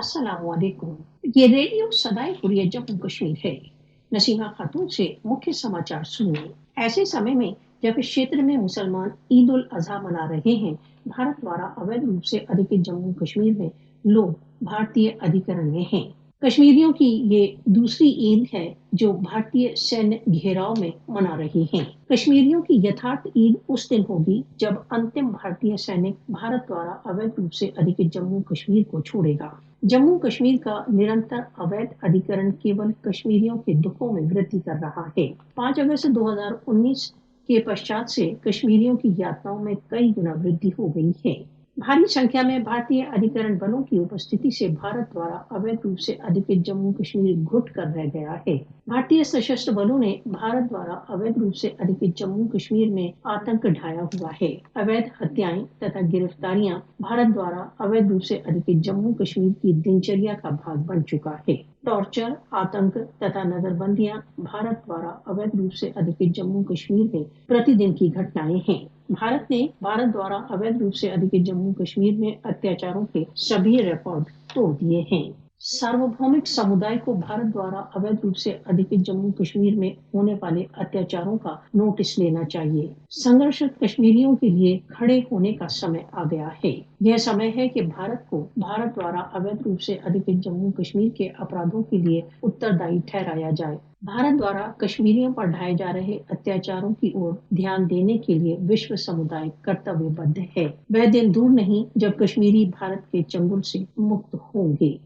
अस्सलाम वालेकुम। ये रेडियो सदाए हुर्रियत जम्मू कश्मीर है। नसीमा खातून से मुख्य समाचार सुनिए। ऐसे समय में जब इस क्षेत्र में मुसलमान ईद उल अजहा मना रहे हैं, भारत द्वारा अवैध रूप से अधिकृत जम्मू कश्मीर में लोग भारतीय अधिकरण में हैं। कश्मीरियों की ये दूसरी ईद है जो भारतीय सैन्य घेराव में मना रहे हैं। कश्मीरियों की यथार्थ ईद उस दिन होगी जब अंतिम भारतीय सैनिक भारत द्वारा अवैध रूप से अधिकृत जम्मू कश्मीर को छोड़ेगा। जम्मू कश्मीर का निरंतर अवैध अधिकरण केवल कश्मीरियों के दुखों में वृद्धि कर रहा है। 5 अगस्त 2019 के पश्चात से कश्मीरियों की यातनाओं में कई गुना वृद्धि हो गई है। भारी संख्या में भारतीय अधिकरण बलों की उपस्थिति से भारत द्वारा अवैध रूप से अधिकृत जम्मू कश्मीर घुट कर रह गया है। भारतीय सशस्त्र बलों ने भारत द्वारा अवैध रूप से अधिकृत जम्मू कश्मीर में आतंक ढाया हुआ है। अवैध हत्याएं तथा गिरफ्तारियां भारत द्वारा अवैध रूप से अधिकृत जम्मू कश्मीर की दिनचर्या का भाग बन चुका है। टॉर्चर, आतंक तथा नजरबंदियां भारत द्वारा अवैध रूप से अधिकृत जम्मू कश्मीर में प्रतिदिन की घटनाएं हैं। भारत द्वारा अवैध रूप से अधिकृत जम्मू कश्मीर में अत्याचारों के सभी रिकॉर्ड तोड़ दिए हैं। सार्वभौमिक समुदाय को भारत द्वारा अवैध रूप से अधिकृत जम्मू कश्मीर में होने वाले अत्याचारों का नोटिस लेना चाहिए। संघर्षरत कश्मीरियों के लिए खड़े होने का समय आ गया है। यह समय है कि भारत को भारत द्वारा अवैध रूप से अधिकृत जम्मू कश्मीर के अपराधों के लिए उत्तरदायी ठहराया जाए। भारत द्वारा कश्मीरियों पर ढाए जा रहे अत्याचारों की ओर ध्यान देने के लिए विश्व समुदाय कर्तव्यबद्ध है। वह दिन दूर नहीं जब कश्मीरी भारत के चंगुल से मुक्त होंगे।